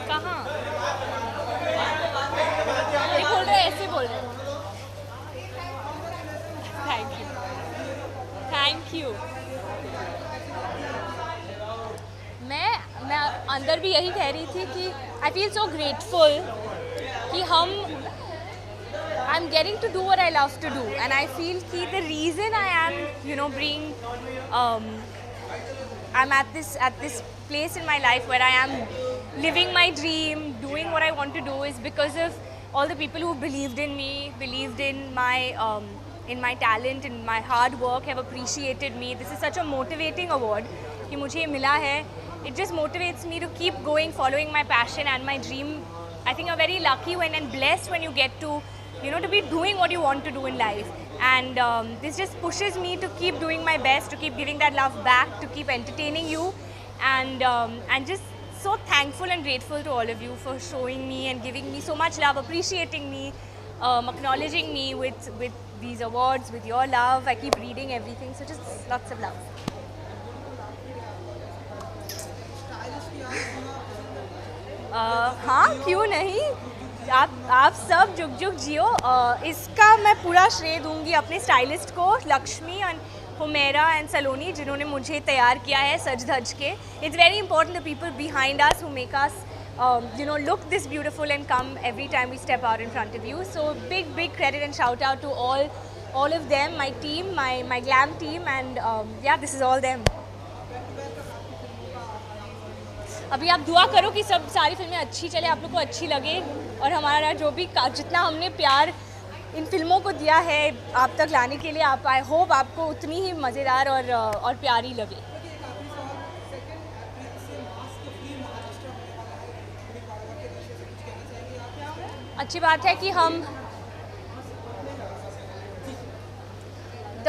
कहाँ ये बोल रहे ऐसे बोल रहे। Thank you, thank you. मैं अंदर भी यही कह रही थी कि आई फील सो ग्रेटफुल कि I'm getting to do what I love to do, and I feel that the reason I am, I'm at this place in my life where I am living my dream, doing what I want to do, is because of all the people who believed in me, believed in my talent, in my hard work, have appreciated me. This is such a motivating award कि मुझे मिला है. It just motivates me to keep going, following my passion and my dream. I think you're very lucky and blessed when you get to to be doing what you want to do in life, and this just pushes me to keep doing my best, to keep giving that love back, to keep entertaining you, and just so thankful and grateful to all of you for showing me and giving me so much love, appreciating me, acknowledging me with these awards, with your love. I keep reading everything, so just lots of love. हाँ, क्यों नहीं. आप सब जुग जुग जियो. इसका मैं पूरा श्रेय दूंगी अपने स्टाइलिस्ट को, लक्ष्मी एंड हुमेरा एंड सलोनी, जिन्होंने मुझे तैयार किया है सज धज के. It's very important the people behind us who make us look this beautiful and come every time we step out in front of you. So big credit and shout out to all of them, my team, my glam team, and yeah, this is all them. अभी आप दुआ करो कि सारी फिल्में अच्छी चले, आप लोग को अच्छी लगे, और हमारा जो भी जितना हमने प्यार इन फिल्मों को दिया है आप तक लाने के लिए, आई होप आपको उतनी ही मज़ेदार और प्यारी लगे. अच्छी बात है कि हम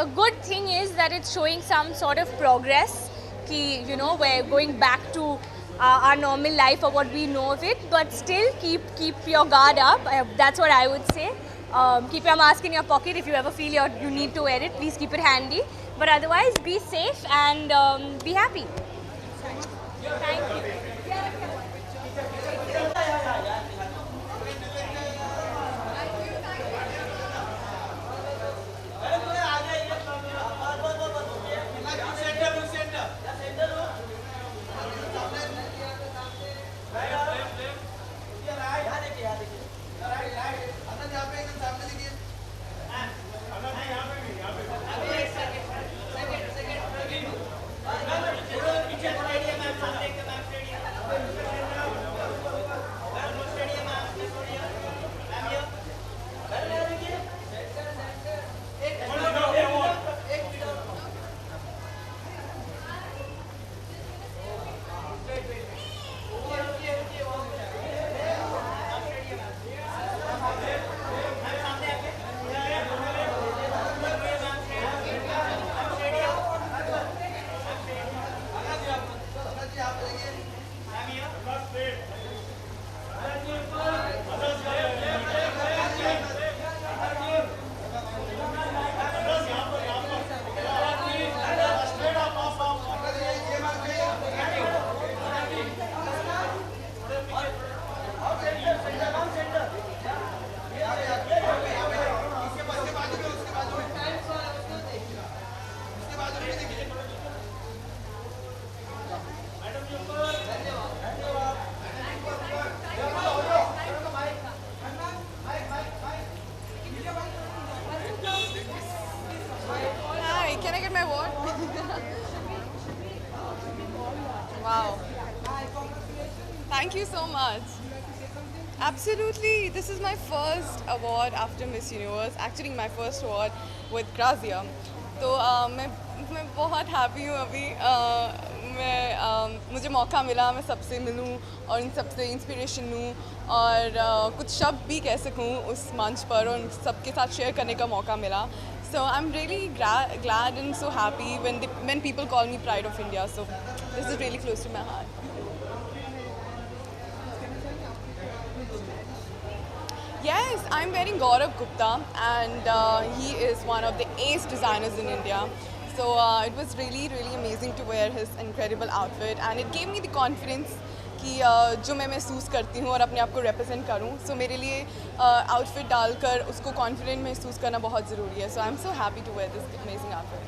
the good thing is that it's showing some sort of progress, कि we're going back to our normal life or what we know of it, but still keep your guard up. That's what I would say. Keep your mask in your pocket. If you ever feel you need to wear it, please keep it handy. But otherwise, be safe and be happy. Thank you. Wow. Thank you so much. Absolutely. This is my first award after Miss Universe. Actually, my first award with Grazia. तो मैं बहुत happy हूँ अभी। मुझे मौका मिला मैं सबसे मिलूँ और इन सबसे इंस्पिरेशन लूँ और कुछ शब्द भी कह सकूँ उस मंच पर और सबके साथ शेयर करने का मौका मिला। So I'm really glad and so happy when people call me Pride of India. So this is really close to my heart. Yes, I'm wearing Gaurav Gupta, and he is one of the ace designers in India. So it was really amazing to wear his incredible outfit, and it gave me the confidence कि जो मैं महसूस करती हूँ और अपने आप को represent करूँ. So मेरे लिए outfit डालकर उसको confident महसूस करना बहुत ज़रूरी है. So I'm so happy to wear this amazing outfit.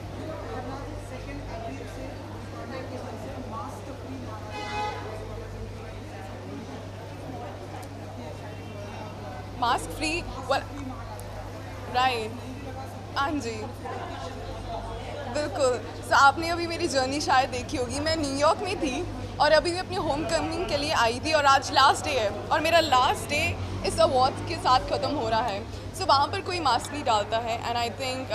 Mask free right. हाँ जी बिल्कुल. सो आपने अभी मेरी जर्नी शायद देखी होगी. मैं न्यूयॉर्क में थी और अभी मैं अपनी होम कमिंग के लिए आई थी और आज लास्ट डे है और मेरा लास्ट डे इस अवार्ड के साथ ख़त्म हो रहा है. सो वहाँ पर कोई मास्क नहीं डालता है and I think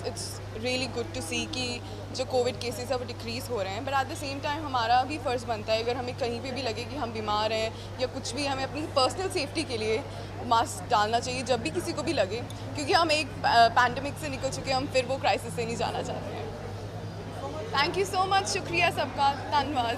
it's really good to see कि जो कोविड केसेस है वो डिक्रीज़ हो रहे हैं. But at the same time हमारा भी फ़र्ज़ बनता है अगर हमें कहीं पे भी लगे कि हम बीमार हैं या कुछ भी, हमें अपनी पर्सनल सेफ्टी के लिए मास्क डालना चाहिए जब भी किसी को भी लगे, क्योंकि हम एक पैंडमिक से निकल चुके हैं, हम फिर वो क्राइसिस से नहीं जाना चाहते हैं. Thank you so much. शुक्रिया सबका. धन्यवाद.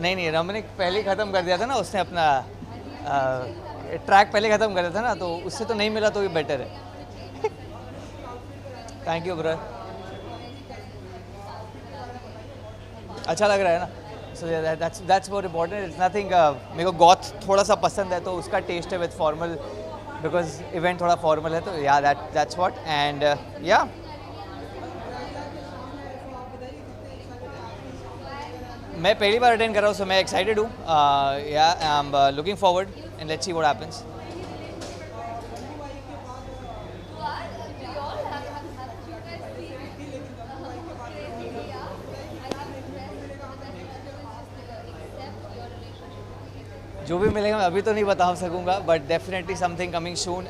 नहीं रमनिक पहले ही ख़त्म कर दिया था ना उसने अपना ट्रैक पहले ख़त्म कर दिया था ना, तो उससे तो नहीं मिला तो भी बेटर है. Thank you brother. अच्छा लग रहा है ना. So that's more important. It's nothing. मेरे को गॉथ थोड़ा सा पसंद है तो उसका टेस्ट है विद फॉर्मल, बिकॉज इवेंट थोड़ा फॉर्मल है तो या दैट्स व्हाट. एंड या मैं पहली बार अटेंड कर रहा हूँ सो मैं एक्साइटेड हूँ. या I am looking forward and let's see what happens. जो भी मिलेगा मैं अभी तो नहीं बता सकूँगा, but definitely something coming soon.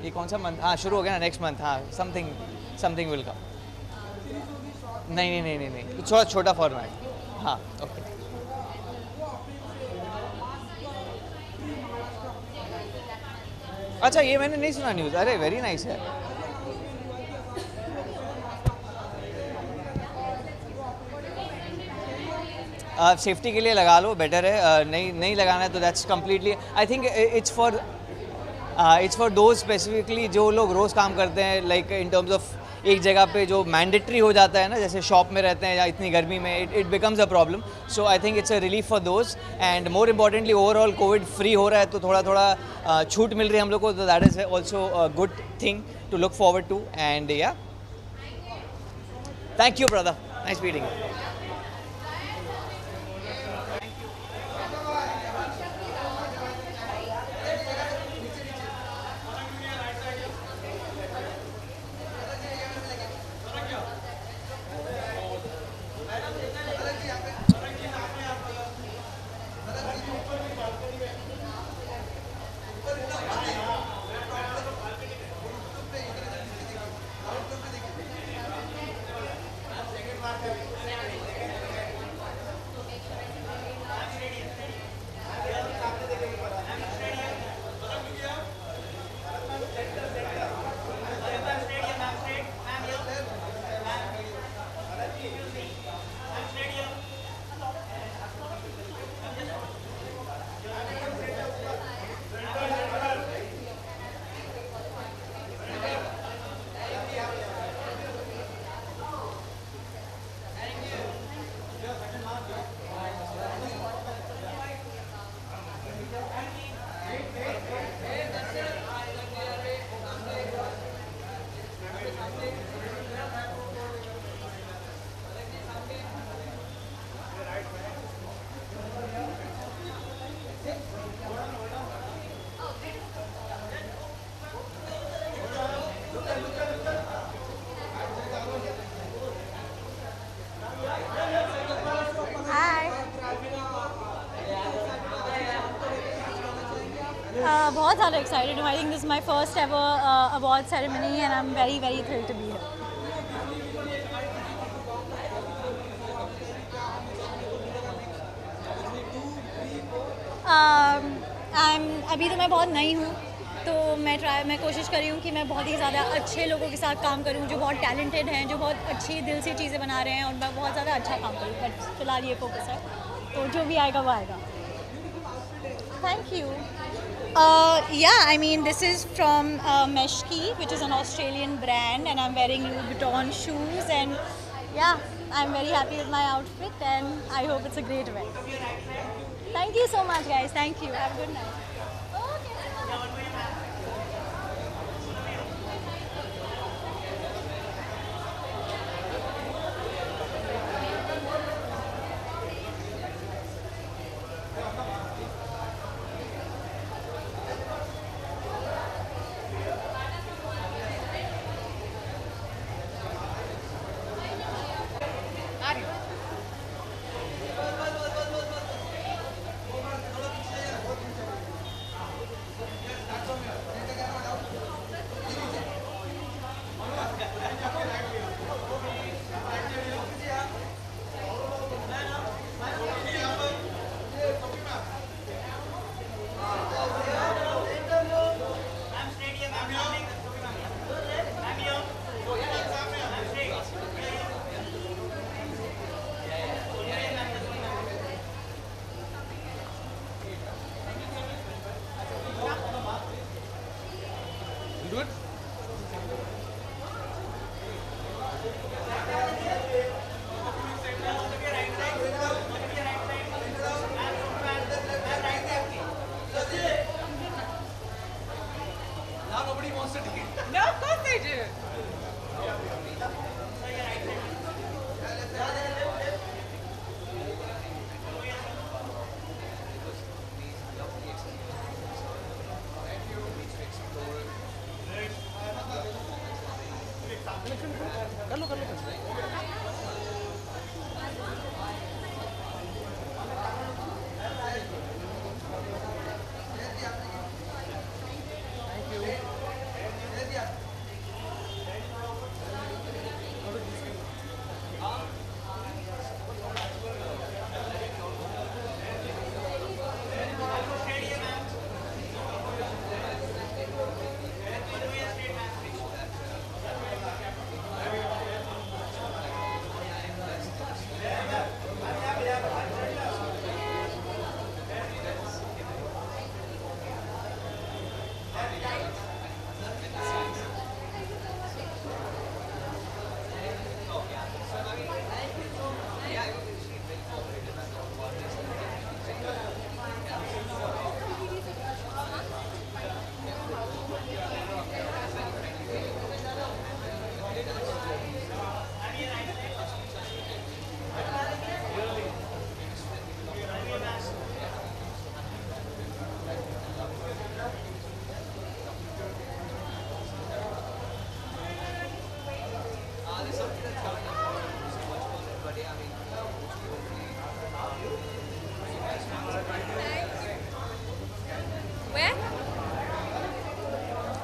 ये कौन सा मंथ? हाँ शुरू हो गया ना, नेक्स्ट मंथ. हाँ समथिंग विल कम. नहीं थोड़ा छोटा फॉर्मेट. हाँ ओके. अच्छा ये मैंने नहीं सुना न्यूज़. अरे वेरी नाइस है. सेफ्टी के लिए लगा लो, बेटर है. नहीं लगाना है तो that's completely I think it's for those specifically जो लोग रोज़ काम करते हैं, लाइक इन टर्म्स ऑफ एक जगह पे जो मैंडेटरी हो जाता है ना, जैसे शॉप में रहते हैं या इतनी गर्मी में, it becomes a problem. So I think it's a relief for those. And more importantly overall Covid free हो रहा है तो थोड़ा छूट मिल रही है हम लोग को, तो that is also a good thing to look forward to. And yeah thank you brother. Nice meeting. बहुत ज़्यादा एक्साइटेड हूँ. I think this is my first ever award ceremony and I am very very thrilled to be here. अभी तो मैं बहुत नई हूँ, तो मैं कोशिश कर रही हूँ कि मैं बहुत ही ज़्यादा अच्छे लोगों के साथ काम करूँ जो बहुत टैलेंटेड हैं, जो बहुत अच्छी दिल से चीज़ें बना रहे हैं, और मैं बहुत ज़्यादा अच्छा काम करूँ. बट फिलहाल ये फोकस है, तो जो भी आएगा वो आएगा. Thank you. Yeah, I mean, this is from Meshki, which is an Australian brand, and I'm wearing Louis Vuitton shoes, and yeah, I'm very happy with my outfit, and I hope it's a great event. Thank you so much, guys. Thank you. Have a good night.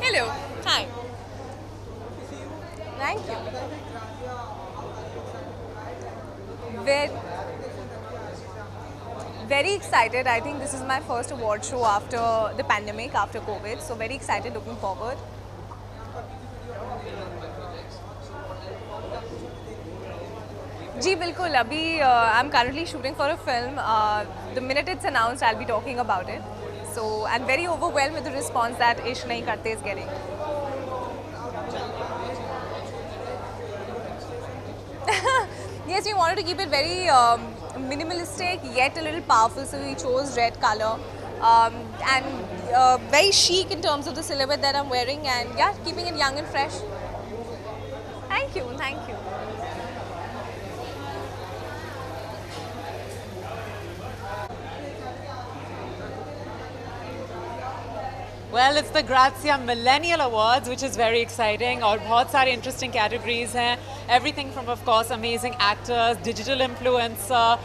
Hello. Hi. Thank you. Very excited. I think this is my first award show after the pandemic, after COVID. So very excited, looking forward. जी बिल्कुल अभी I'm currently shooting for a film. The minute it's announced, I'll be talking about it. So I'm very overwhelmed with the response that Ishq Nahi Karte is getting. Yes, we wanted to keep it very minimalistic yet a little powerful, so we chose red color and very chic in terms of the silhouette that I'm wearing, and yeah, keeping it young and fresh. Thank you, thank you. Well, it's the Grazia Millennial Awards, which is very exciting. और बहुत सारे interesting categories हैं. Everything from, of course, amazing actors, digital influencer,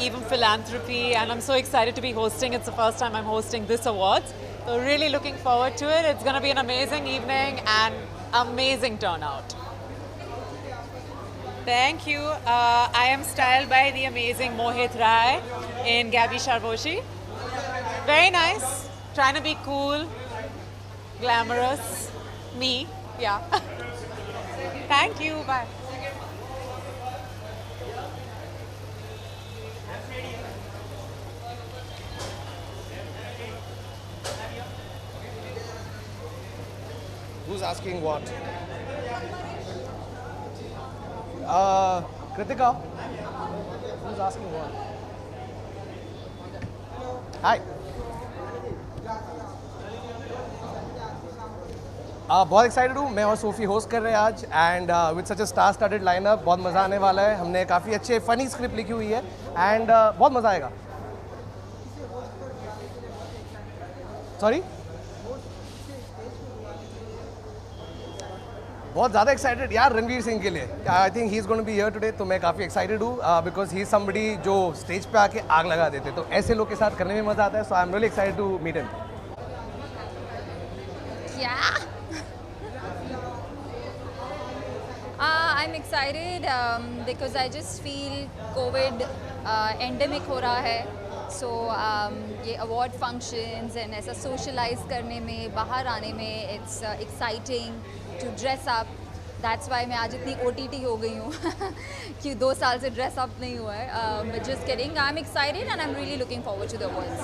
even philanthropy. And I'm so excited to be hosting. It's the first time I'm hosting this awards. So really looking forward to it. It's going to be an amazing evening and amazing turnout. Thank you. I am styled by the amazing Mohit Rai in Gabby Sharboshi. Very nice. Trying to be cool, glamorous. Me. Yeah. Thank you. Bye. Who's asking what? Kritika. Who's asking what? Hi. बहुत excited हूँ, मैं और Sophie host कर रहे हैं आज and with such a star started lineup, बहुत मज़ा आने वाला है. हमने काफ़ी अच्छे फनी स्क्रिप्ट लिखी हुई है एंड बहुत मज़ा आएगा. सॉरी, बहुत ज़्यादा एक्साइटेड यार रणवीर सिंह के लिए. I think he is going to be here today, तो मैं काफ़ी एक्साइटेड हूँ बिकॉज ही इज समबडी जो स्टेज पे आके आग लगा देते, तो ऐसे लोग के साथ करने में मज़ा आता है. So I am really excited to meet him. Yeah. I'm excited because I just feel COVID endemic हो रहा है. So ये award functions and ऐसा socialize करने में, बाहर आने में, it's exciting to dress up. That's why मैं आज इतनी OTT हो गई हूँ कि 2 साल से dress up नहीं हुआ है. But just kidding. I'm excited and I'm really looking forward to the awards.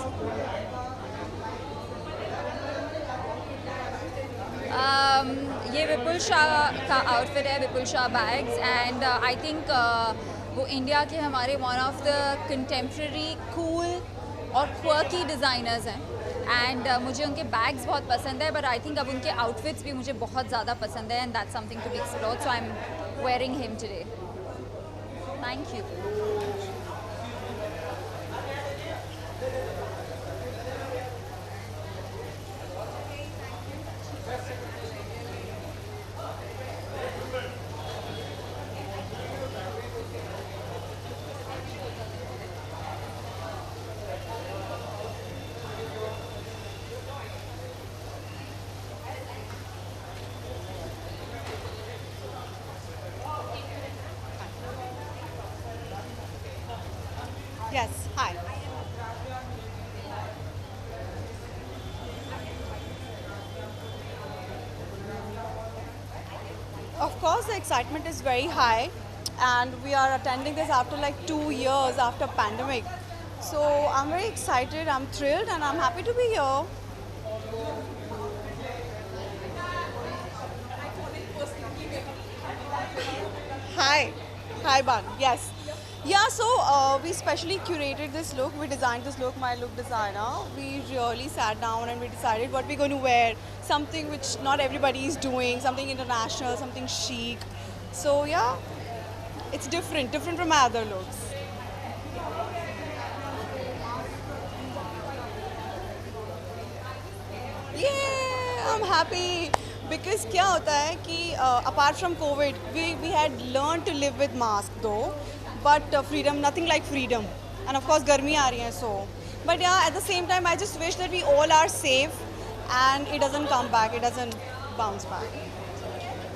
ये विपुल शाह का आउटफिट है, Vipul Shah bags, and I think वो इंडिया के हमारे one of the contemporary cool और क्वर्की डिज़ाइनर्स हैं. एंड मुझे उनके बैग्स बहुत पसंद है, बट आई थिंक अब उनके आउटफिट्स भी मुझे बहुत ज़्यादा पसंद है, and that's something to be explored. So I am wearing him today. Thank you. Yes, hi. Of course, the excitement is very high, and we are attending this after like 2 years after pandemic. So I'm very excited, I'm thrilled, and I'm happy to be here. Hi, Ban. Yes. Yeah, so we specially curated this look. We designed this look, my look designer. We really sat down and we decided what we're going to wear. Something which not everybody is doing, something international, something chic. So yeah, it's different from my other looks. Yeah, I'm happy. Because क्या होता है कि apart from COVID, we had learned to live with mask though. But freedom, nothing like freedom. And of course, गर्मी आ रही है so. But yeah, at the same time, I just wish that we all are safe and it doesn't come back, it doesn't bounce back.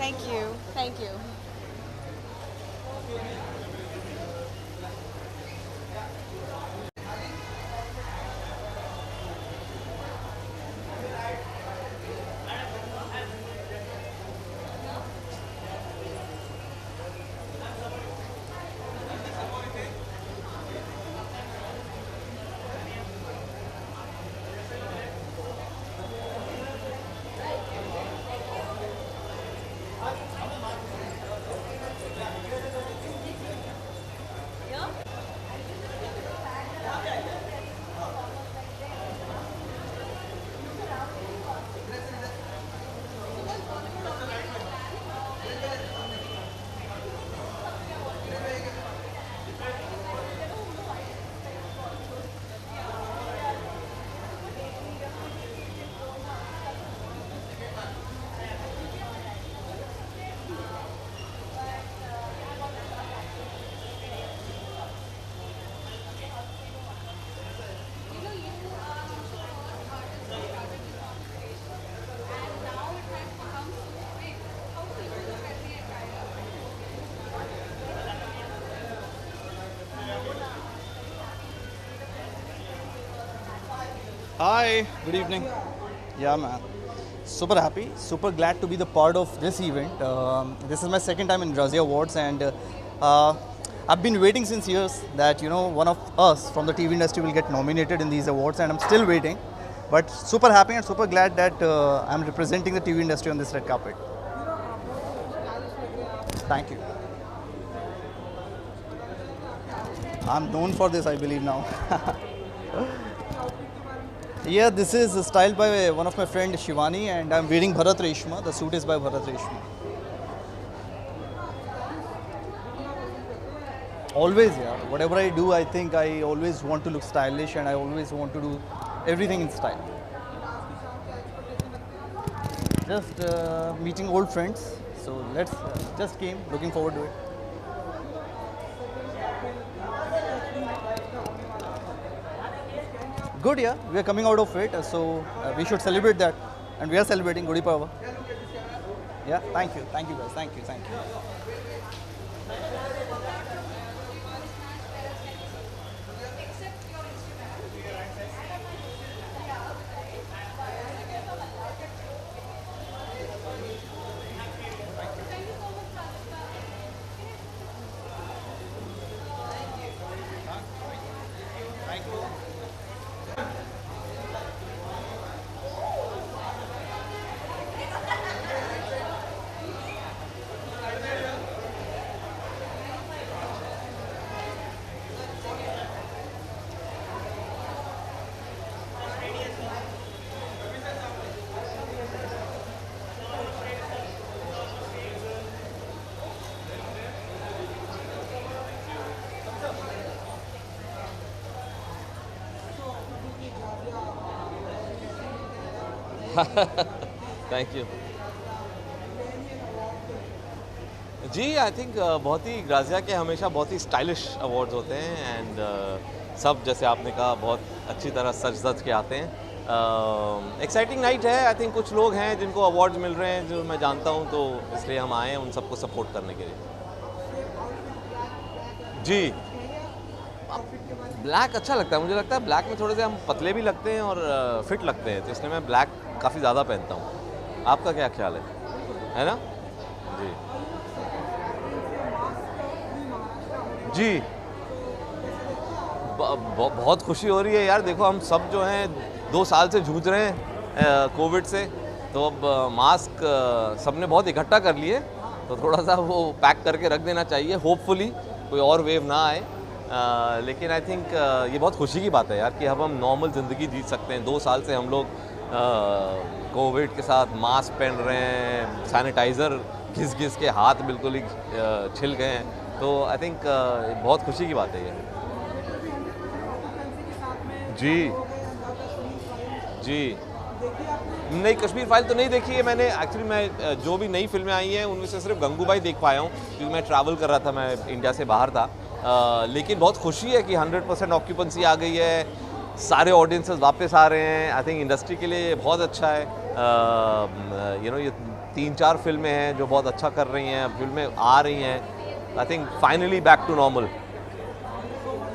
Thank you. Thank you. Hi, good evening. Yeah, man. Super happy, super glad to be the part of this event. This is my second time in Razzie Awards, and I've been waiting since years that one of us from the TV industry will get nominated in these awards, and I'm still waiting. But super happy and super glad that I'm representing the TV industry on this red carpet. Thank you. I'm known for this, I believe now. Yeah, this is styled by one of my friend Shivani, and I'm wearing Bharat Reshma. The suit is by Bharat Reshma. Always, yeah. Whatever I do, I think I always want to look stylish, and I always want to do everything in style. Just meeting old friends. So let's just came, looking forward to it. Good, yeah. We are coming out of it, so we should celebrate that, and we are celebrating Gudi Padwa. Yeah, thank you guys, thank you. Thank you ji. I think बहुत ही Grazia के हमेशा बहुत ही stylish awards होते हैं, and सब जैसे आपने कहा बहुत अच्छी तरह सज धज के आते हैं। एक्साइटिंग नाइट है। आई थिंक कुछ लोग हैं जिनको अवार्ड्स मिल रहे हैं जो मैं जानता हूं, तो इसलिए हम आए हैं उन सबको सपोर्ट करने के लिए। जी, ब्लैक अच्छा लगता है, मुझे लगता है ब्लैक में थोड़े से हम पतले भी लगते हैं और फिट लगते हैं, तो इसलिए मैं ब्लैक काफ़ी ज़्यादा पहनता हूँ। आपका क्या ख्याल है ना? जी जी, बहुत खुशी हो रही है यार। देखो हम सब जो हैं 2 साल से जूझ रहे हैं कोविड से, तो अब मास्क सबने बहुत इकट्ठा कर लिए, तो थोड़ा सा वो पैक करके रख देना चाहिए। होपफुली कोई और वेव ना आए, लेकिन आई थिंक ये बहुत खुशी की बात है यार कि अब हम नॉर्मल ज़िंदगी जी सकते हैं। 2 साल से हम लोग कोविड के साथ मास्क पहन रहे हैं, सैनिटाइज़र घिस घिस के हाथ बिल्कुल ही छिल गए हैं, तो आई थिंक बहुत खुशी की बात है ये। जी जी, नई कश्मीर फाइल तो नहीं देखी है मैंने एक्चुअली। मैं जो भी नई फिल्में आई हैं उनमें से सिर्फ गंगूबाई देख पाया हूँ, क्योंकि मैं ट्रैवल कर रहा था, मैं इंडिया से बाहर था। लेकिन बहुत खुशी है कि 100% ऑक्यूपेंसी आ गई है, सारे ऑडियंसेस वापस आ रहे हैं। आई थिंक इंडस्ट्री के लिए बहुत अच्छा है। ये 3-4 फिल्में हैं जो बहुत अच्छा कर रही हैं, फिल्में आ रही हैं। I think finally back to normal.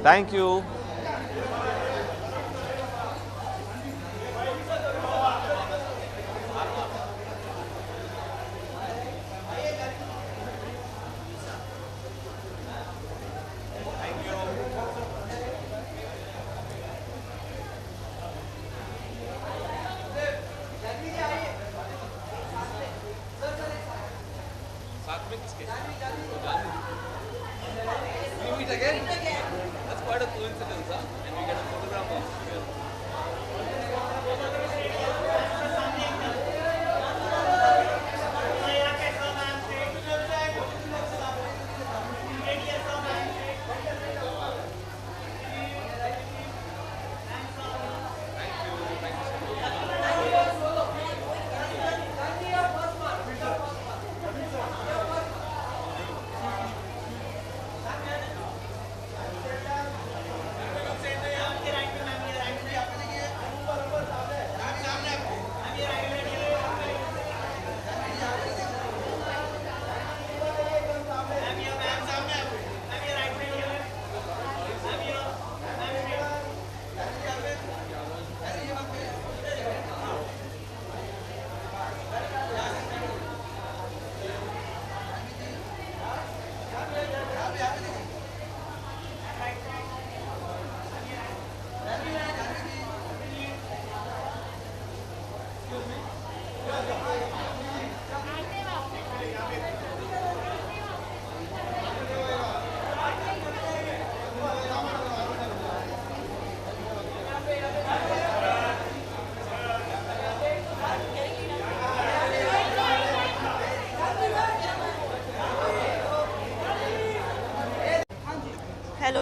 Thank you.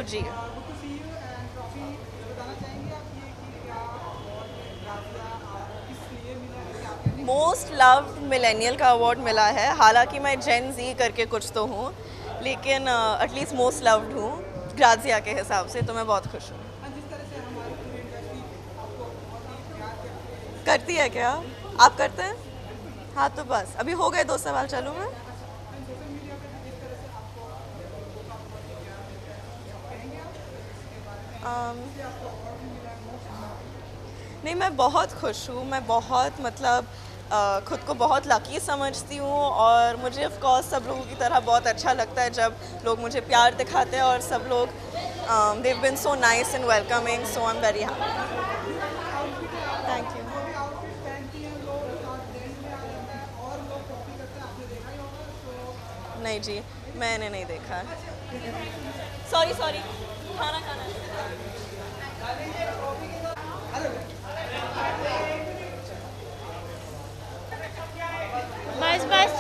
जी। मोस्ट लव्ड मिलेनियल का अवार्ड मिला है, हालांकि मैं जेन जी करके कुछ तो हूँ, लेकिन एटलीस्ट मोस्ट लव्ड हूँ ग्राजिया के हिसाब से, तो मैं बहुत खुश हूँ। करती है क्या? आप करते हैं? हाँ तो बस अभी हो गए 2 सवाल, चलूँ मैं? नहीं, मैं बहुत खुश हूँ, मैं बहुत मतलब खुद को बहुत लकी समझती हूँ, और मुझे ऑफ कोर्स सब लोगों की तरह बहुत अच्छा लगता है जब लोग मुझे प्यार दिखाते हैं, और सब लोग they have been so nice and welcoming, so I am very happy. Thank you. नहीं जी, मैंने नहीं देखा। सॉरी खाना खाना। बस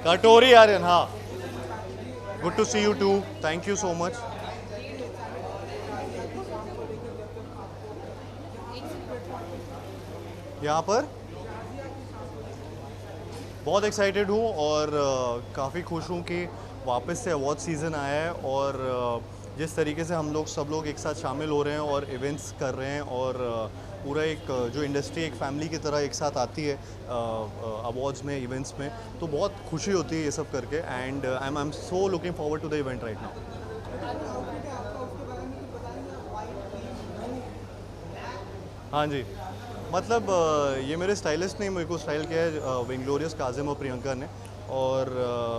Katori Aryan, हाँ. Good to see you too. Thank you so much. यहाँ पर बहुत एक्साइटेड हूँ और काफ़ी खुश हूँ कि वापस से अवार्ड सीज़न आया है और जिस तरीके से हम लोग सब लोग एक साथ शामिल हो रहे हैं और इवेंट्स कर रहे हैं और पूरा एक जो इंडस्ट्री एक फैमिली की तरह एक साथ आती है अवार्ड्स में इवेंट्स में, तो बहुत खुशी होती है ये सब करके and I am so looking forward to the event right now. हाँ जी, मतलब ये मेरे स्टाइलिस्ट ने मेरे को स्टाइल किया है विंग्लोरियस काजिम और प्रियंका ने, और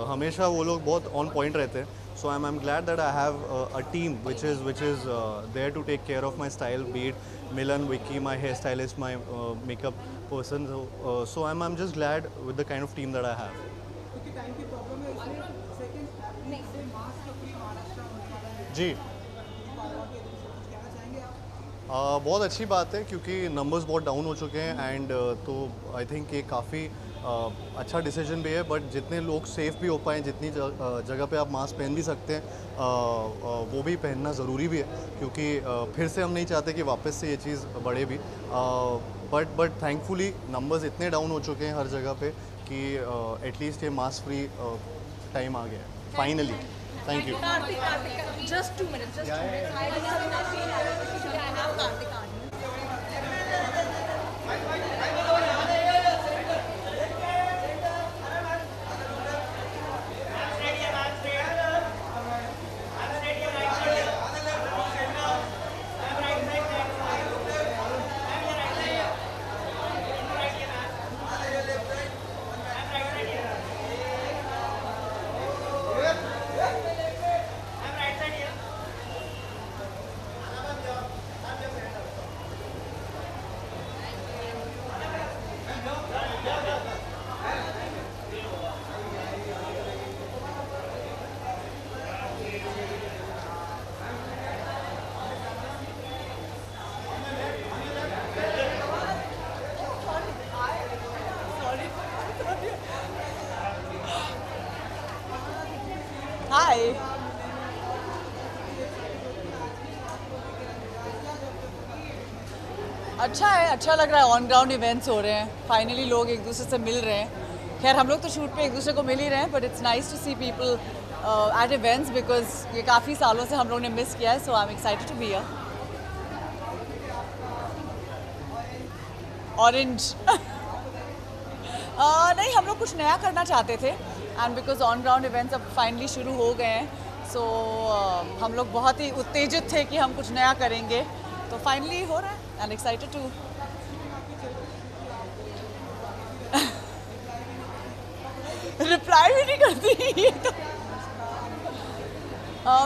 हमेशा वो लोग बहुत ऑन पॉइंट रहते हैं। So I'm glad that I have a team which is there to take care of my style, be it Milan, Vicky, my hairstylist, my makeup person. So I'm just glad with the kind of team that I have. जी बहुत अच्छी बात है क्योंकि numbers बहुत down हो चुके हैं and तो आई थिंक ये काफ़ी अच्छा डिसीजन भी है, बट जितने लोग सेफ़ भी हो पाएँ, जितनी जगह पे आप मास्क पहन भी सकते हैं वो भी पहनना ज़रूरी भी है क्योंकि फिर से हम नहीं चाहते कि वापस से ये चीज़ बढ़े भी, बट थैंकफुली नंबर्स इतने डाउन हो चुके हैं हर जगह पे कि एटलीस्ट ये मास्क फ्री टाइम आ गया है finally. Thank you Just 2 minutes. I have Kartik Aaryan. Hi. अच्छा है, अच्छा लग रहा है. ऑन ग्राउंड इवेंट्स हो रहे हैं, फाइनली लोग एक दूसरे से मिल रहे हैं. खैर हम लोग तो शूट पे एक दूसरे को मिल ही रहे हैं, but it's nice to see people at events because ये काफ़ी सालों से हम लोग ने मिस किया है. So I am excited to be here. Orange नहीं, हम लोग कुछ नया करना चाहते थे and because on ground events अब फाइनली शुरू हो गए हैं. सो हम लोग बहुत ही उत्तेजित थे कि हम कुछ नया करेंगे, तो फाइनली हो रहा है. I'm excited to. रिप्लाई भी नहीं करती ये तो.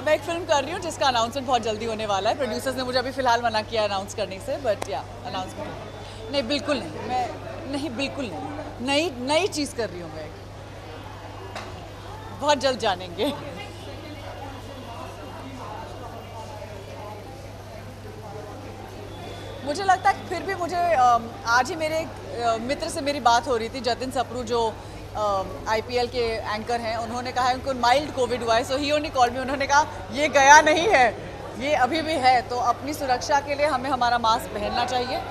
मैं एक फिल्म कर रही हूँ जिसका अनाउंसमेंट बहुत जल्दी होने वाला है. प्रोड्यूसर्स ने मुझे अभी फ़िलहाल मना किया अनाउंस करने से, बट या अनाउंसमेंट नहीं, बिल्कुल नहीं. मैं नहीं, बिल्कुल नहीं. नई चीज़ कर रही हूँ मैं. बहुत जल्द जानेंगे. मुझे लगता है फिर भी मुझे आज ही मेरे एक मित्र से मेरी बात हो रही थी, जतिन सप्रू जो IPL के एंकर हैं. उन्होंने कहा है उनको माइल्ड कोविड हुआ है. सो ही ओनली कॉल्ड मी. उन्होंने कहा ये गया नहीं है, ये अभी भी है. तो अपनी सुरक्षा के लिए हमें हमारा मास्क पहनना चाहिए,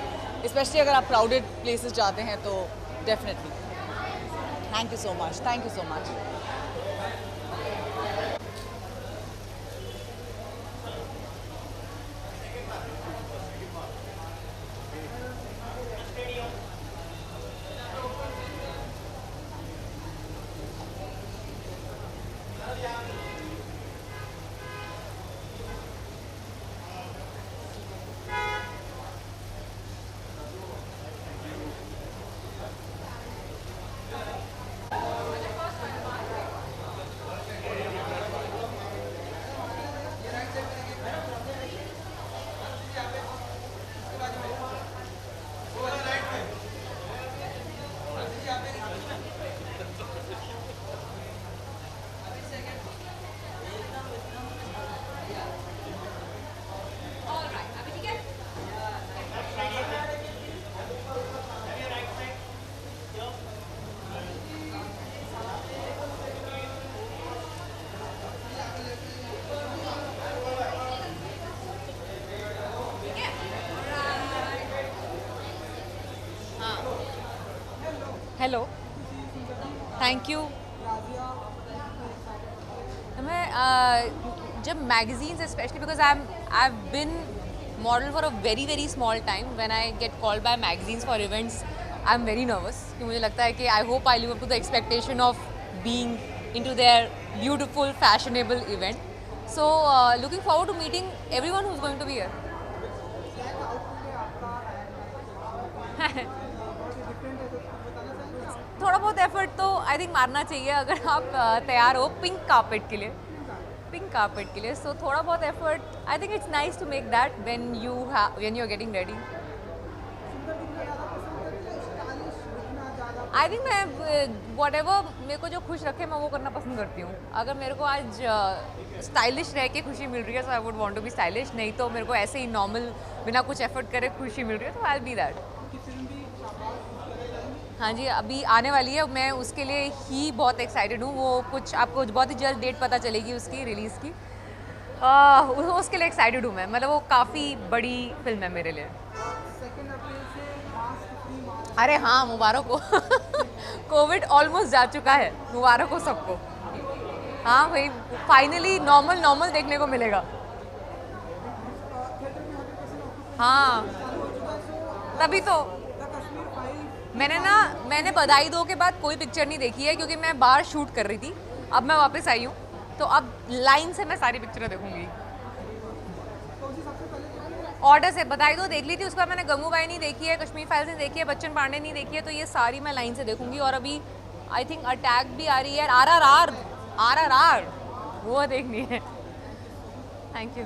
स्पेशली अगर आप क्राउडेड प्लेसेस जाते हैं तो definitely. Thank you so much. Thank you so much. Hello, thank you. मैं जब magazines specially because I have been model for a very small time. When I get called by magazines for events I am very nervous. कि मुझे लगता है कि I hope I live up to the expectation of being into their beautiful fashionable event. So looking forward to meeting everyone who is going to be here. थोड़ा बहुत effort तो I think मारना चाहिए अगर आप तैयार हो पिंक कार्पेट के लिए. सो थोड़ा बहुत effort, I think it's nice to make that when you are getting ready. I think मैं व्हाटएवर मेरे को जो खुश रखे मैं वो करना पसंद करती हूँ. अगर मेरे को आज स्टाइलिश रह के खुशी मिल रही है, so I would want to be stylish. नहीं तो मेरे को ऐसे ही नॉर्मल बिना कुछ एफर्ट करे खुशी मिल रही है, तो आई विल बी दैट. हाँ जी, अभी आने वाली है. मैं उसके लिए ही बहुत एक्साइटेड हूँ. वो कुछ आपको बहुत ही जल्द डेट पता चलेगी उसकी रिलीज़ की. उसके लिए एक्साइटेड हूँ मैं. मतलब वो काफ़ी बड़ी फिल्म है मेरे लिए. अरे हाँ, मुबारक हो. कोविड ऑलमोस्ट जा चुका है. मुबारक हो सबको. हाँ भाई, फाइनली नॉर्मल देखने को मिलेगा। हाँ, तभी तो मैंने बधाई दो के बाद कोई पिक्चर नहीं देखी है, क्योंकि मैं बाहर शूट कर रही थी। अब मैं वापस आई हूँ, तो अब लाइन से मैं सारी पिक्चरें देखूंगी। ऑर्डर से बधाई दो देख ली थी, उसके बाद मैंने गंगूबाई नहीं देखी है, कश्मीर फाइल्स नहीं देखी है, बच्चन पांडे नहीं देखी है, तो ये सारी मैं लाइन से देखूंगी। और अभी आई थिंक अटैक भी आ रही है, RRR वो देखनी है। Thank you.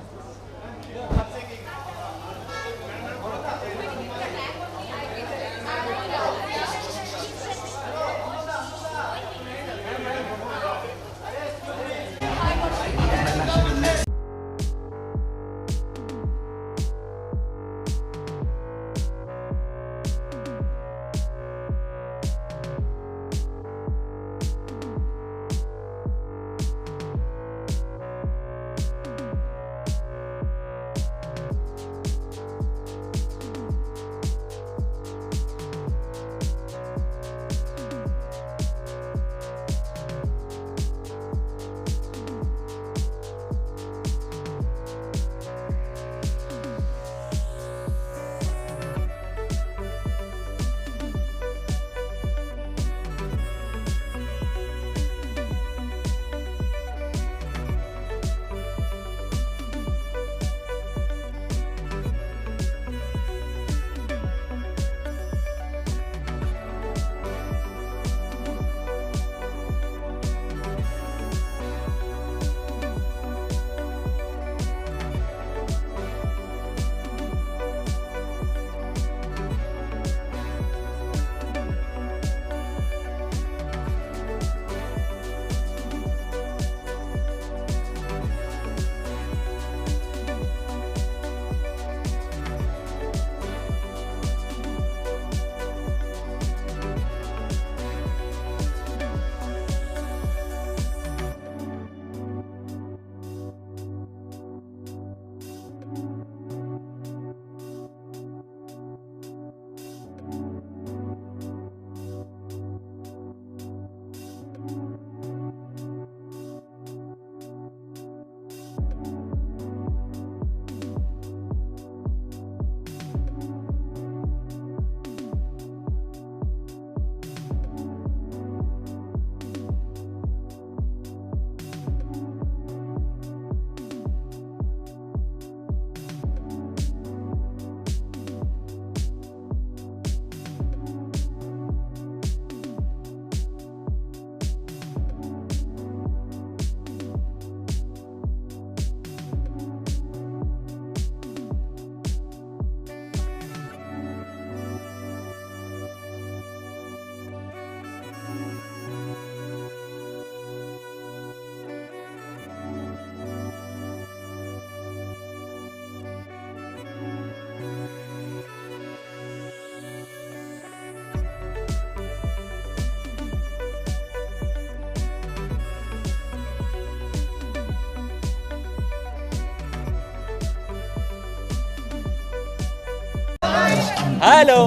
Hello.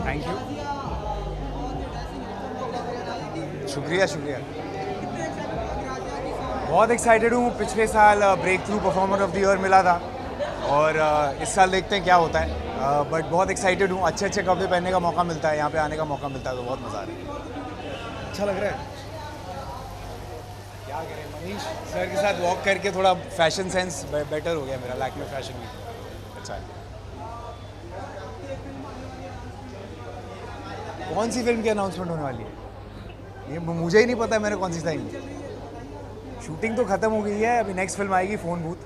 Thank you, शुक्रिया शुक्रिया। बहुत एक्साइटेड हूँ। पिछले साल breakthrough performer of the year मिला था और इस साल देखते हैं क्या होता है। बट बहुत एक्साइटेड हूँ। अच्छे अच्छे कपड़े पहनने का मौका मिलता है, यहाँ पे आने का मौका मिलता है, तो बहुत मज़ा आ रहा है। अच्छा लग रहा है। क्या करें, मनीष सर के साथ वॉक करके थोड़ा फैशन सेंस बेटर हो गया मेरा। लैक्मे फैशन वीक अच्छा है। कौन सी फिल्म की अनाउंसमेंट होने वाली है? ये मुझे ही नहीं पता मैंने कौन सी साइन। शूटिंग तो ख़त्म हो गई है, अभी नेक्स्ट फिल्म आएगी फ़ोन बूथ,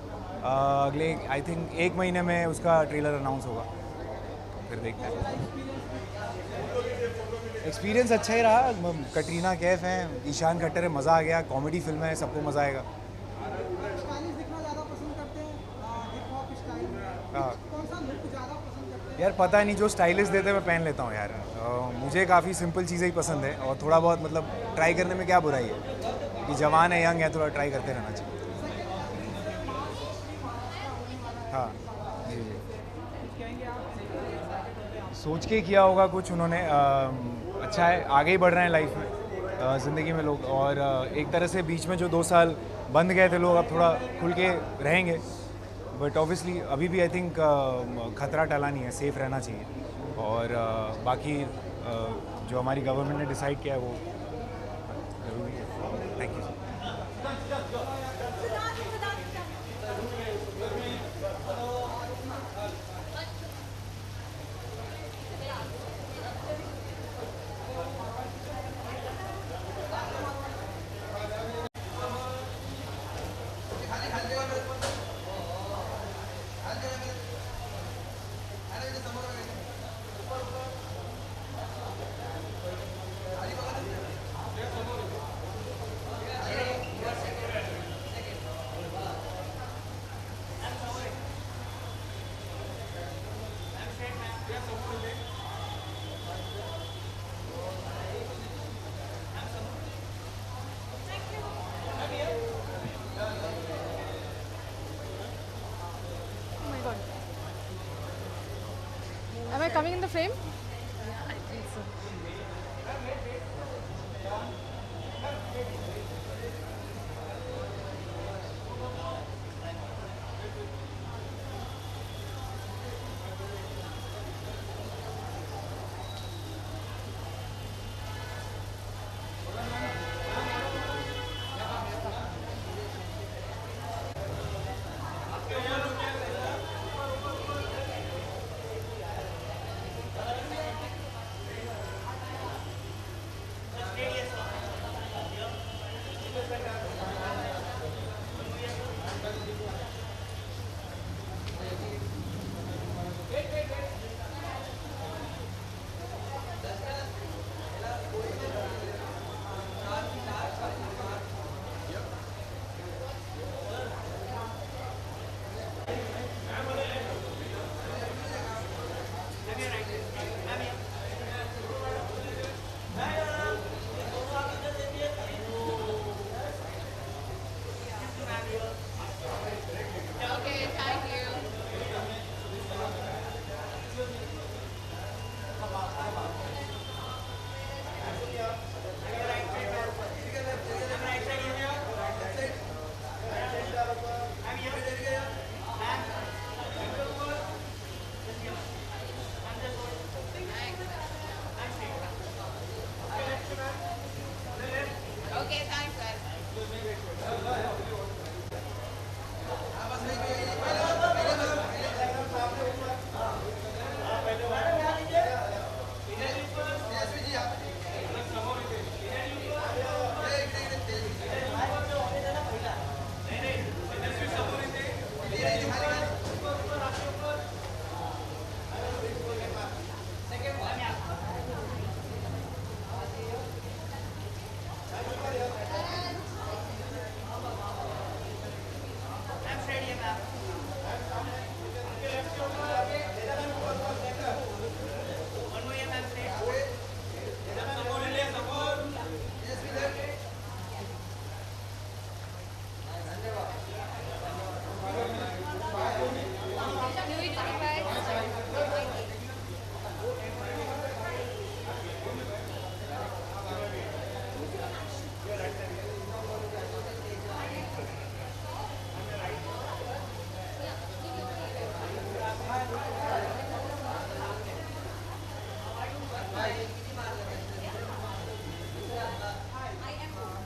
अगले आई थिंक 1 महीने में उसका ट्रेलर अनाउंस होगा, फिर देखते हैं। एक्सपीरियंस अच्छा ही रहा, कटरीना कैफ हैं, ईशान खट्टर है, मज़ा आ गया, कॉमेडी फिल्म है, सबको मज़ा आएगा। हाँ यार पता नहीं, जो स्टाइलिश देते मैं पहन लेता हूँ यार। मुझे काफ़ी सिंपल चीज़ें ही पसंद है और थोड़ा बहुत मतलब ट्राई करने में क्या बुराई है कि जवान है, यंग है, थोड़ा ट्राई करते रहना चाहिए। हाँ जी जी, सोच के किया होगा कुछ उन्होंने। अच्छा है, आगे ही बढ़ रहे हैं लाइफ में, ज़िंदगी में लोग, और एक तरह से बीच में जो 2 साल बंद गए थे लोग, अब थोड़ा खुल के रहेंगे। बट ऑब्वियसली अभी भी आई थिंक खतरा टला नहीं है, सेफ़ रहना चाहिए। और बाकी जो हमारी गवर्नमेंट ने डिसाइड किया है वो ज़रूरी है। Thank you. Am I coming in the frame?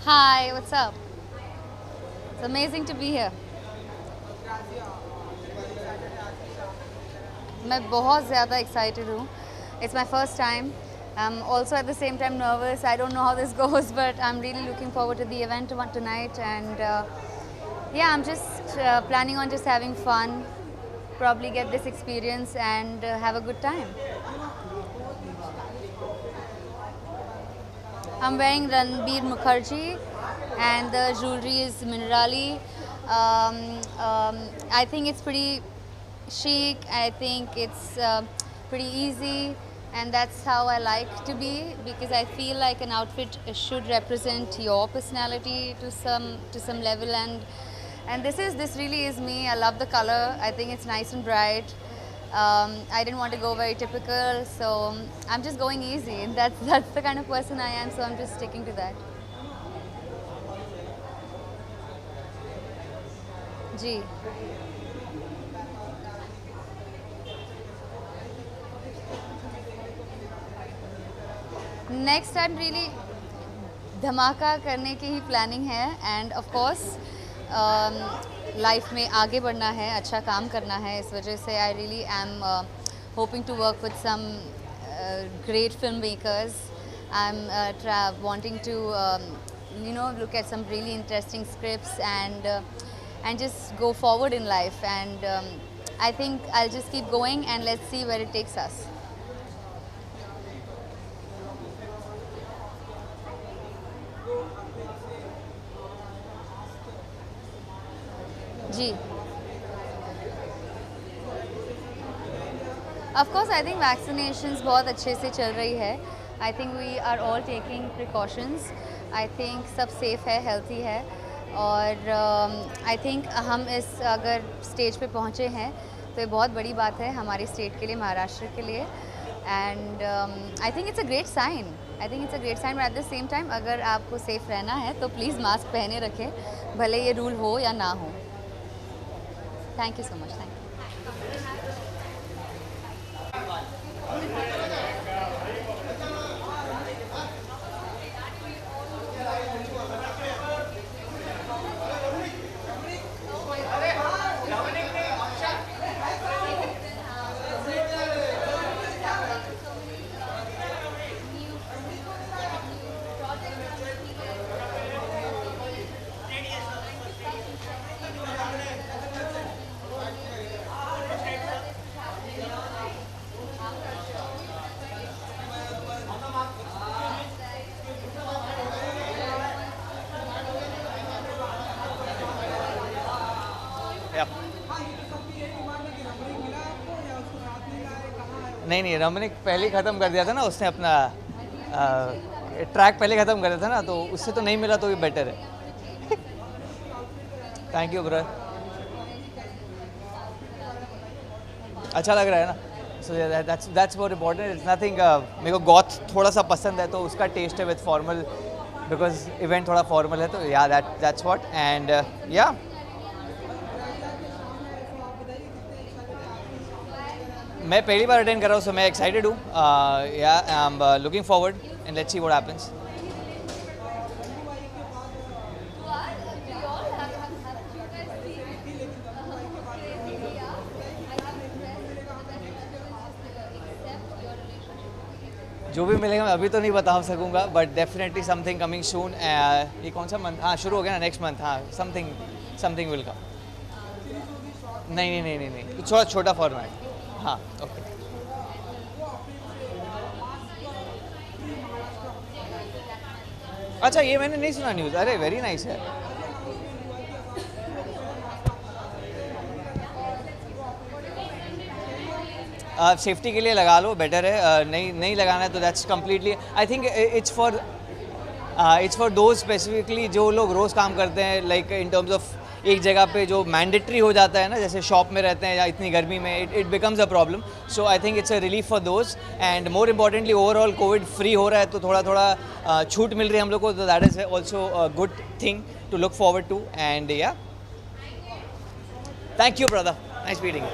Hi, what's up? It's amazing to be here. मैं बहुत ज़्यादा excited हूँ. It's my first time I'm also at the same time nervous. I don't know how this goes, but I'm really looking forward to the event tonight. And yeah, I'm just planning on just having fun, probably get this experience and have a good time. I'm wearing Ranbir Mukherjee and the jewelry is Minerali. I think it's pretty chic. I think it's pretty easy. And that's how I like to be, because I feel like an outfit should represent your personality to some level, and this really is me. I love the color. I think it's nice and bright. I didn't want to go very typical, so I'm just going easy. That's the kind of person I am, so I'm just sticking to that. जी. Next time really धमाका करने की ही planning है, and of course life में आगे बढ़ना है, अच्छा काम करना है. इस वजह से I really am hoping to work with some great film makers. I am wanting to look at some really interesting scripts and just go forward in life, and I think I'll just keep going and let's see where it takes us. जी. Of course, I think vaccinations बहुत अच्छे से चल रही है. I think we are all taking precautions. I think सब safe है, healthy है, और I think हम इस अगर स्टेज पे पहुँचे हैं तो ये बहुत बड़ी बात है हमारी स्टेट के लिए, महाराष्ट्र के लिए. And I think it's a great sign. But at the same time अगर आपको सेफ रहना है तो प्लीज़ मास्क पहने रखें, भले ये रूल हो या ना हो. Thank you so much. Thank you. नहीं, रमनिक पहले ही ख़त्म कर दिया था ना उसने, अपना ट्रैक पहले ख़त्म कर दिया था ना, तो उससे तो नहीं मिला तो ये बेटर है. Thank you brother. अच्छा लग रहा है ना, so that's more important. It's nothing. मेरे को गॉथ थोड़ा सा पसंद है तो उसका टेस्ट है विद फॉर्मल, बिकॉज इवेंट थोड़ा फॉर्मल है, तो या दैट्स व्हाट. एंड या मैं पहली बार अटेंड कर रहा हूँ, सो मैं एक्साइटेड हूँ. या I am looking forward and let's see what happens. जो भी मिलेगा मैं अभी तो नहीं बता सकूँगा, but definitely something coming soon. ये कौन सा मंथ? हाँ, शुरू हो गया ना, नेक्स्ट मंथ. हाँ, समथिंग विल कम. नहीं, थोड़ा छोटा फॉर्मेट. हाँ, ओके. अच्छा, ये मैंने नहीं सुना न्यूज़. अरे वेरी नाइस है. सेफ्टी के लिए लगा लो, बेटर है. नहीं लगाना है तो that's completely, I think it's for those specifically जो लोग रोज़ काम करते हैं, लाइक इन टर्म्स ऑफ एक जगह पे जो मैंडेटरी हो जाता है ना, जैसे शॉप में रहते हैं या इतनी गर्मी में, it becomes a problem. So I think it's a relief for those. And more importantly overall Covid free हो रहा है तो थोड़ा छूट मिल रही है हम लोग को, तो that is also a good thing to look forward to. And yeah thank you brother, nice meeting.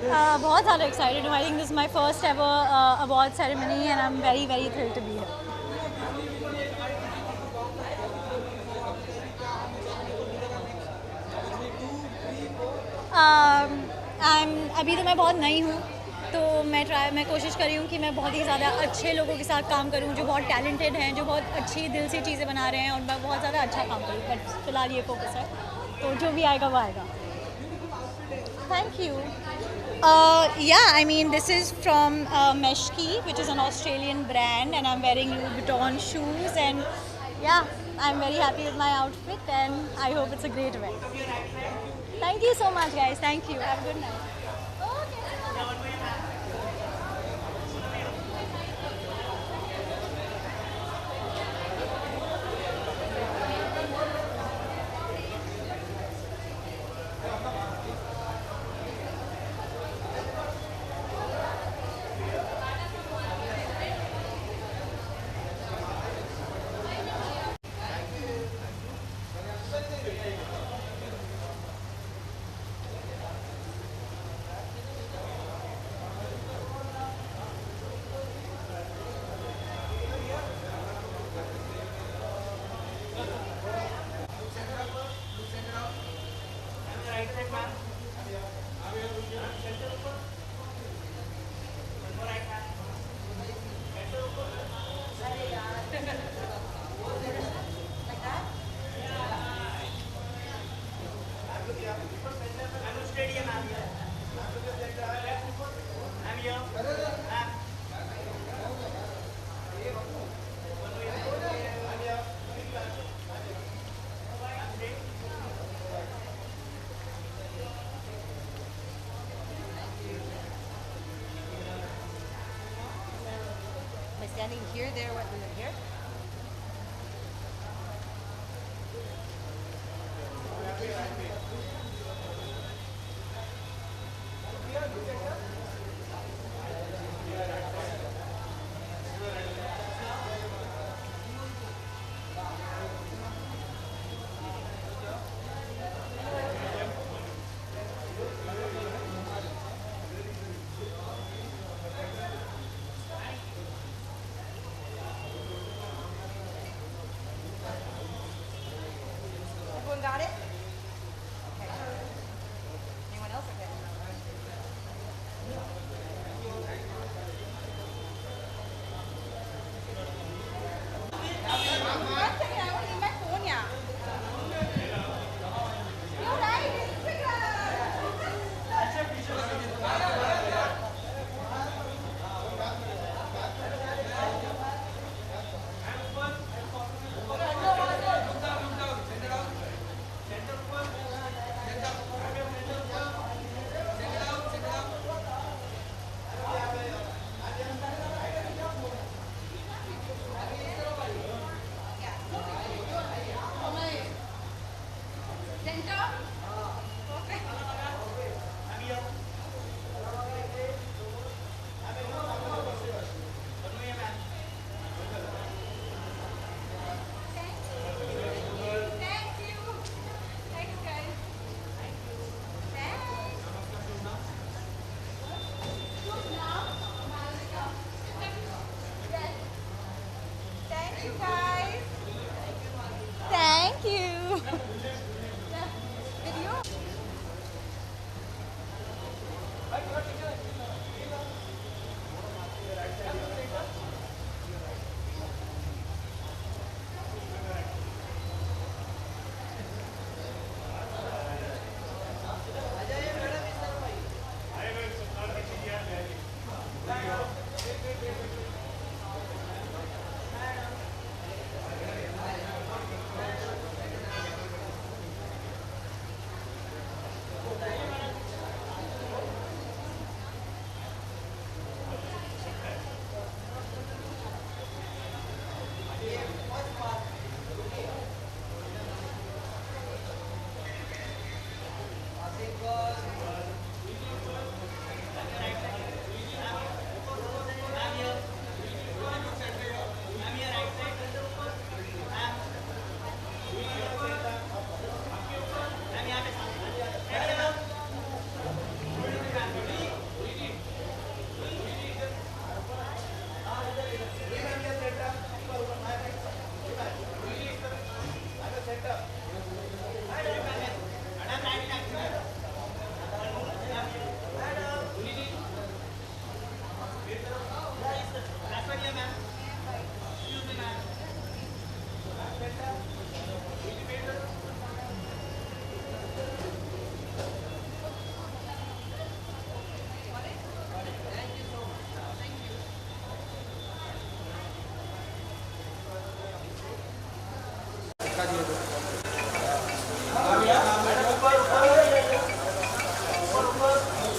बहुत ज़्यादा एक्साइटेड हूँ. I think this is my first ever award ceremony and I am very very thrilled to be here. अभी तो मैं बहुत नई हूँ, तो मैं कोशिश कर रही हूँ कि मैं बहुत ही ज़्यादा अच्छे लोगों के साथ काम करूँ जो बहुत टैलेंटेड हैं, जो बहुत अच्छी दिल से चीज़ें बना रहे हैं, और मैं बहुत ज़्यादा अच्छा काम करूँ. बट फिलहाल ये फोकस है, तो जो भी आएगा वो आएगा. Thank you. Yeah, I mean, this is from Meshki, which is an Australian brand, and I'm wearing Louis Vuitton shoes, and yeah, I'm very happy with my outfit, and I hope it's a great event. Thank you so much, guys. Thank you. Have a good night. Standing here, there, what, here?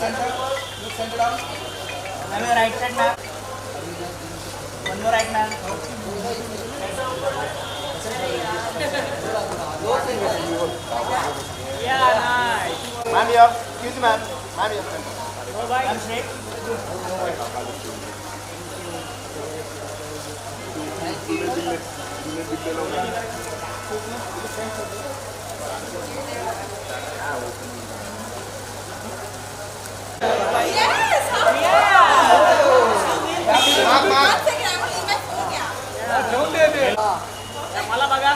Ma'am, your right side, ma'am. One more right, ma'am. Yeah, nice. Ma'am here. Excuse me, ma'am. Ma'am here. Ma'am, straight. मला बघा.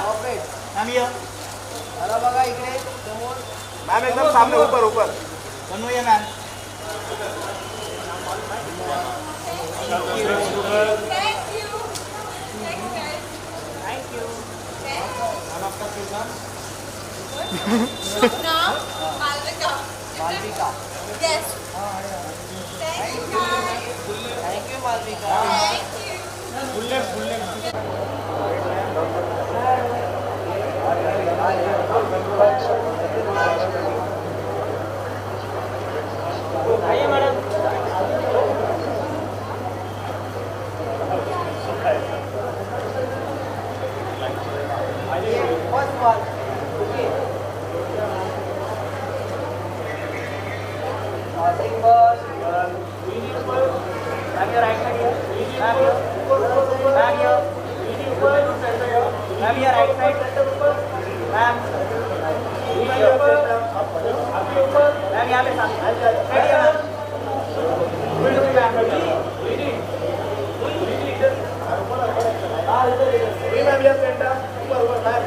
Ma'am ये. मला बघा इकडे समोर. Ma'am एकदम सामने ऊपर ऊपर. बनवू या मॅम. नाम Malvika. Malvika. Yes. Thank you. Thank you, Malvika. Thank you. Full आइए madam. First one. Passing first. Ma'am, your right side here. Ma'am, here. Ma'am, here. Ma'am, your right side. Ma'am. Ma'am, यहाँ पे सामने. Straight here, ma'am. Full to ma'am. Ma'am यहाँ centre. ऊपर ऊपर ma'am.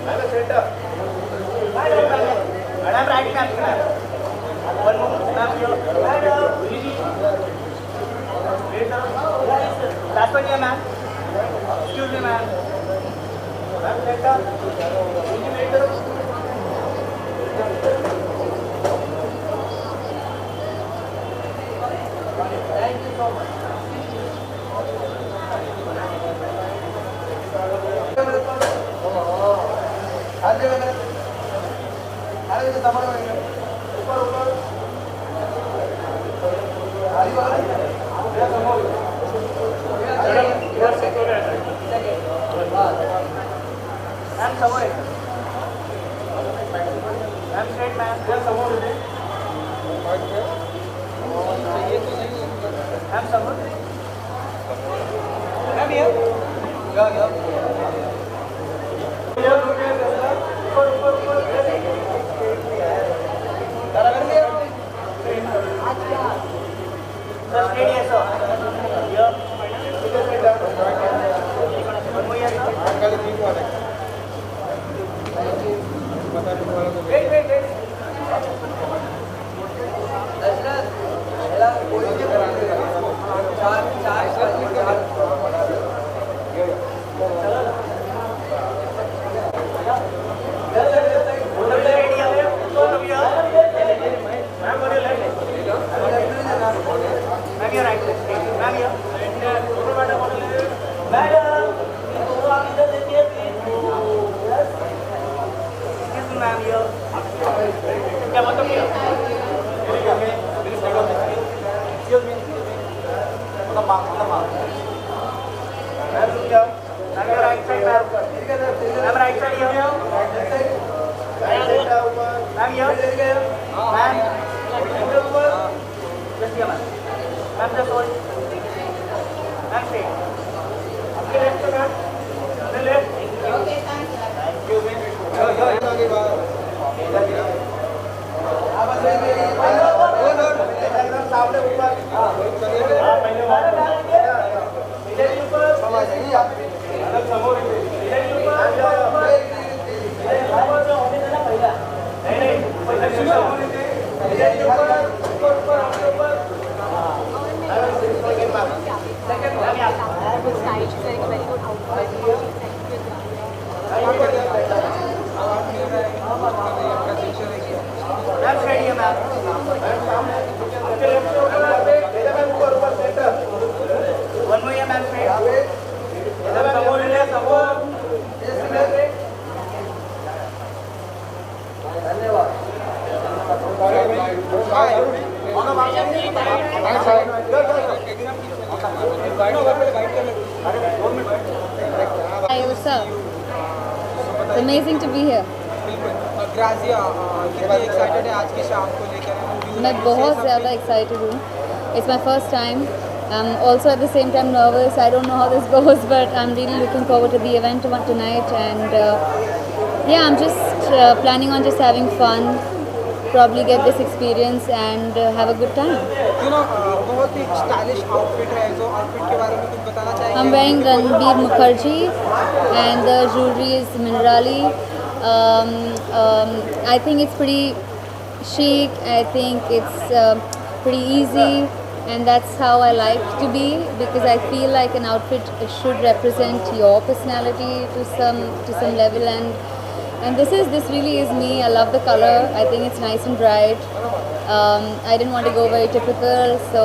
Ma'am centre. Madam, right ma'am. One more. Ma'am, here. Madam. Last one here, ma'am. Excuse me, ma'am. Ma'am, center. Thank you so much. Ma'am, समोर आहे. Ma'am, straight ma'am. समोर आहे. Ma'am, समोर. Ma'am, here. Hi, what's up? It's amazing to be here. Grazia कितनी excited है आज की शाम को लेकर? मैं बहुत ज़्यादा excited हूँ. It's my first time. I'm also at the same time nervous. I don't know how this goes, but I'm really looking forward to the event tonight. And yeah, I'm just planning on just having fun, probably get this experience and have a good time. You know, बहुत ही stylish outfit है, जो outfit के बारे में कुछ बताना चाहिए? I'm wearing Ranbir Mukherjee and the jewelry is Minerali. I think it's pretty chic. I think it's pretty easy, and that's how I like to be, because I feel like an outfit should represent your personality to some level, and this really is me. I love the color. I think it's nice and bright. I didn't want to go very typical, so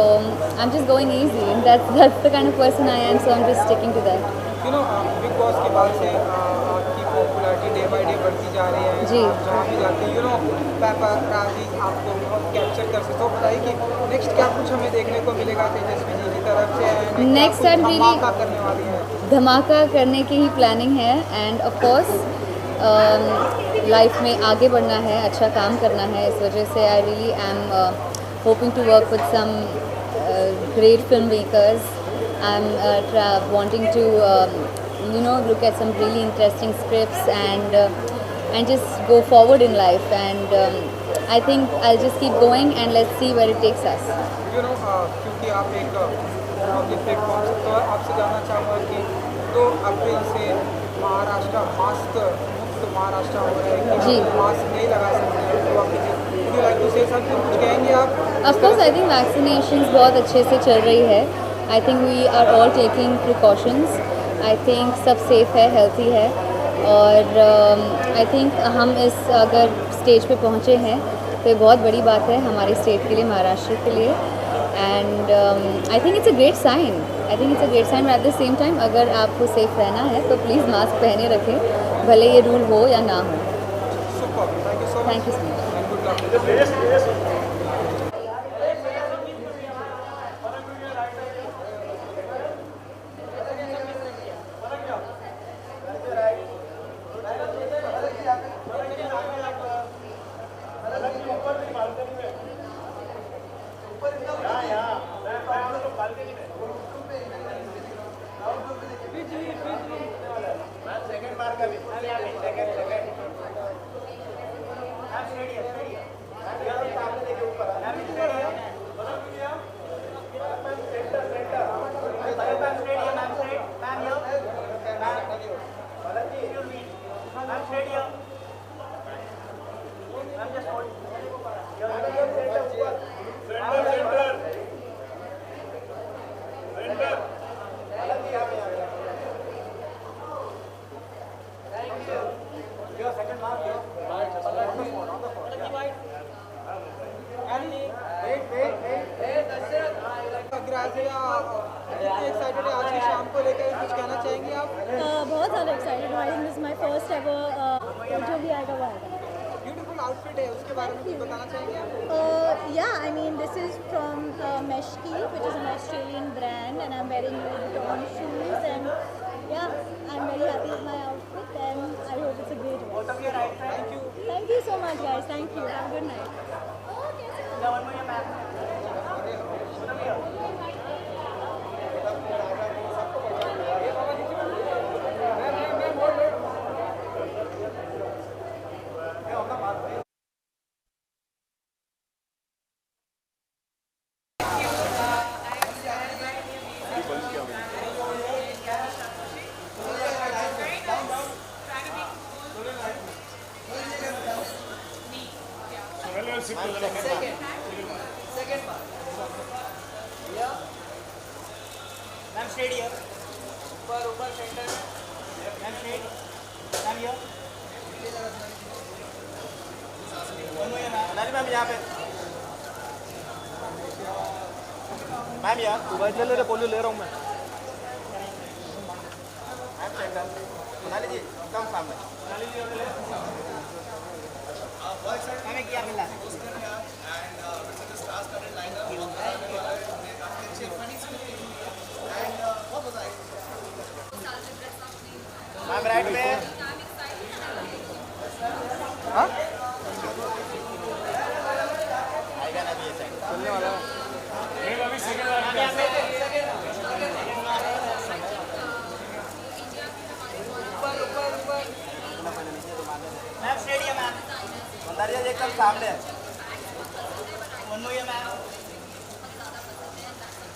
I'm just going easy, and that's the kind of person I am. So I'm just sticking to that. You know, Big Boss के बाद से आपकी popularity day by day बढ़ती जा रही है. जी. जहाँ भी जाते हैं, you know, paparazzi आपको बहुत कैप्चर कर सकते हो. बताइए कि नेक्स्ट क्या कुछ हमें देखने को मिलेगा तेजस्वी जी की तरफ से? Next time really धमाका करने वाली है. धमाका करने की ही प्लानिंग है, एंड ऑफ कोर्स लाइफ में आगे बढ़ना है, अच्छा काम करना है. इस वजह से I really am hoping to work with some great film makers. I am wanting to look at some really interesting scripts and just go forward in life, and I think I'll just keep going and let's see where it takes us. You know, क्योंकि आप एक public platform से, तो आपसे जानना चाहूँगा कि 2 अप्रैल से महाराष्ट्र मास्क मुक्त महाराष्ट्र हो रहा है कि मास्क नहीं लगा सकते हैं, तो आप लाइक टू से सब कुछ कहेंगे आप? Of course, I think vaccinations बहुत अच्छे से चल रही है. I think we are all taking precautions. I think सब सेफ है, हेल्थी है, और I think हम इस अगर स्टेज पे पहुँचे हैं तो ये बहुत बड़ी बात है हमारी स्टेट के लिए, महाराष्ट्र के लिए. And I think it's a great sign. I think it's a great sign. At the same time अगर आपको सेफ रहना है तो प्लीज़ मास्क पहने रखें, भले ये रूल हो या ना हो. Thank you so much. Excited है आज की शाम को लेकर, कुछ कहना चाहेंगे आप? बहुत ज़्यादा एक्साइटेड हूँ. I think this my first ever, जो भी आएगा वो आएगा. ब्यूटीफुल आउटफिट है, उसके बारे में कुछ बताना चाहेंगे आप? Yeah, I mean this is from Meshki, which is an Australian brand, and I'm wearing Louis Vuitton shoes, and yeah, I'm very happy with my outfit, and I hope it's a great event. Thank you. Thank you so much, guys. Thank you. Have a good night. Ma'am straight here, ऊपर centre, ma'am straight, ma'am here, ma'am यहाँ पे, ma'am यार mobile ले रहे, polio ले रहा हूँ मैं. मैम सेंटर, सोनाली जी कम सामने, सोनाली जी मैंने किया मिला. सामने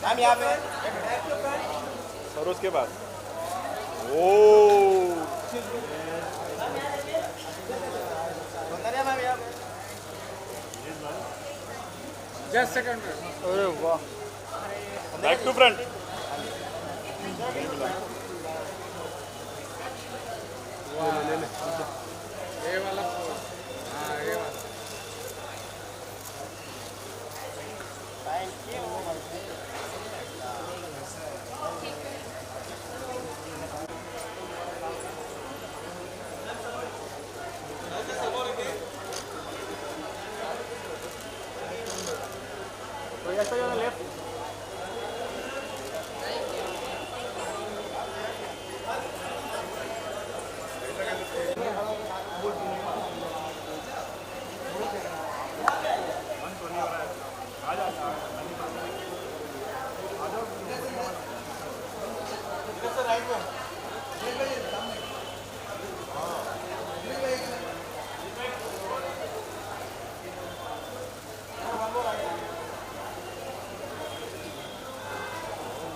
मैम यहाँ पे और उसके बाद ओ सौंदर्या मैम यहाँ पे जस्ट सेकंड में अरे वाह बैक टू फ्रंट ले ले ये वाला हाँ ये वाला तो ये सही लेफ्ट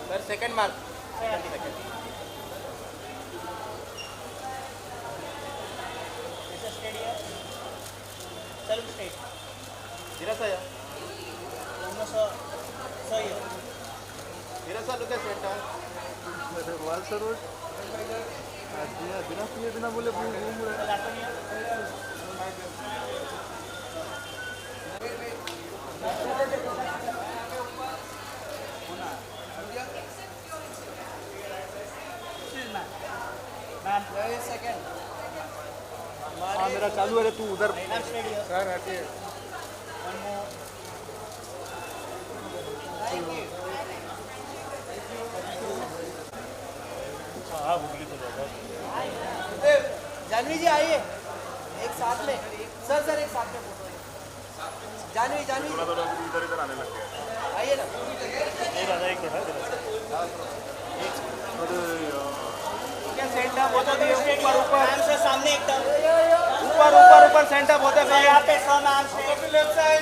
सर सेकंड मार्क बिना बोले घूम हाँ मेरा चालू है रे तू उधर सर हटिए हाँ बुकली तो जाएगा जानवी जी आइए एक साथ में सर एक साथ में फोटो जानवी थोड़ा थोड़ा इधर इधर आने लग गया आइए ना नहीं राजा एक मिनट अरे क्या सेंटर बहुत ऊपर ऊपर से सामने एकदम ऊपर ऊपर ऊपर सेंटर बहुत है यहाँ पे sir ma'am left side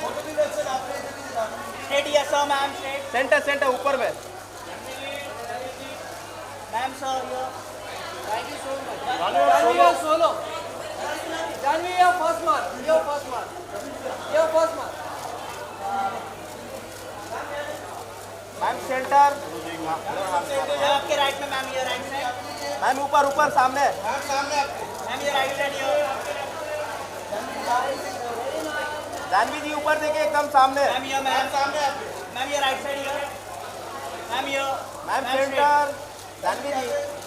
straight या सर मैम सेंटर सेंटर ऊपर में ma'am sir thank you so much Janhvi solo Janhvi your first mark your first mark ma'am centre आपके राइट में मैम ये राइट साइड मैम ऊपर ऊपर सामने मैम ये राइट साइड जानवी जी ऊपर देखिए एकदम सामने मैम ये सामने मैम ये राइट साइड मैम ये मैम सेंटर जानवी जी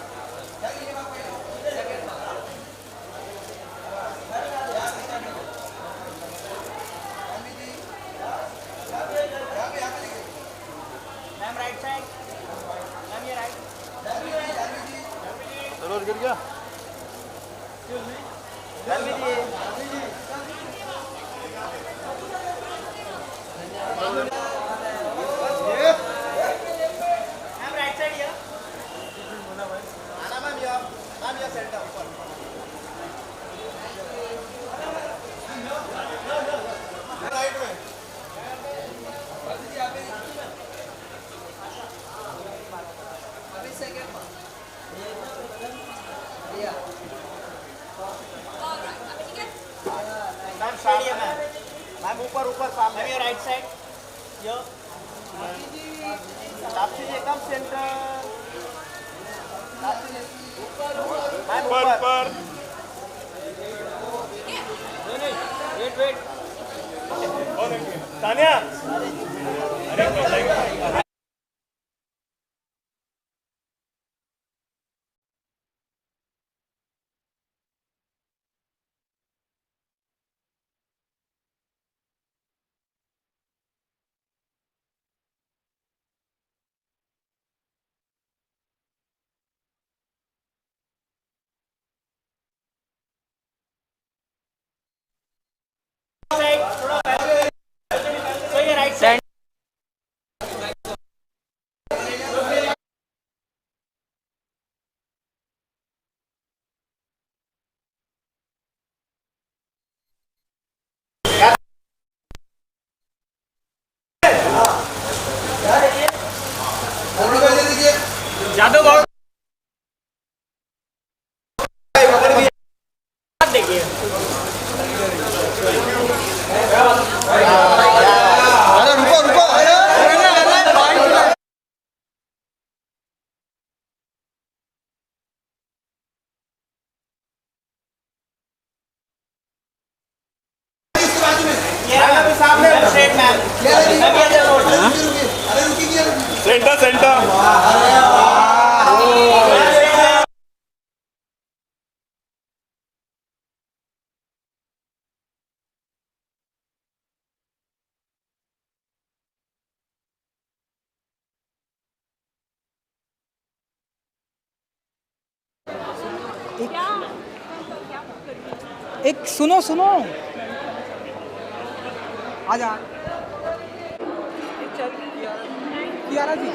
मैम राइट साइड मैम ये राइट सरोज गिर गया जानवी जी मैम राइट साइड ये आना मैम ये सेंटर ऊपर राइट में अभी सेकंड मैम साइड मैम ऊपर ऊपर सामने मैम ये राइट साइड यो तापसी जी एकदम सेंटर मैम ऊपर वेट तानिया राइट साइड एक सुनो सुनो आजा कियारा जी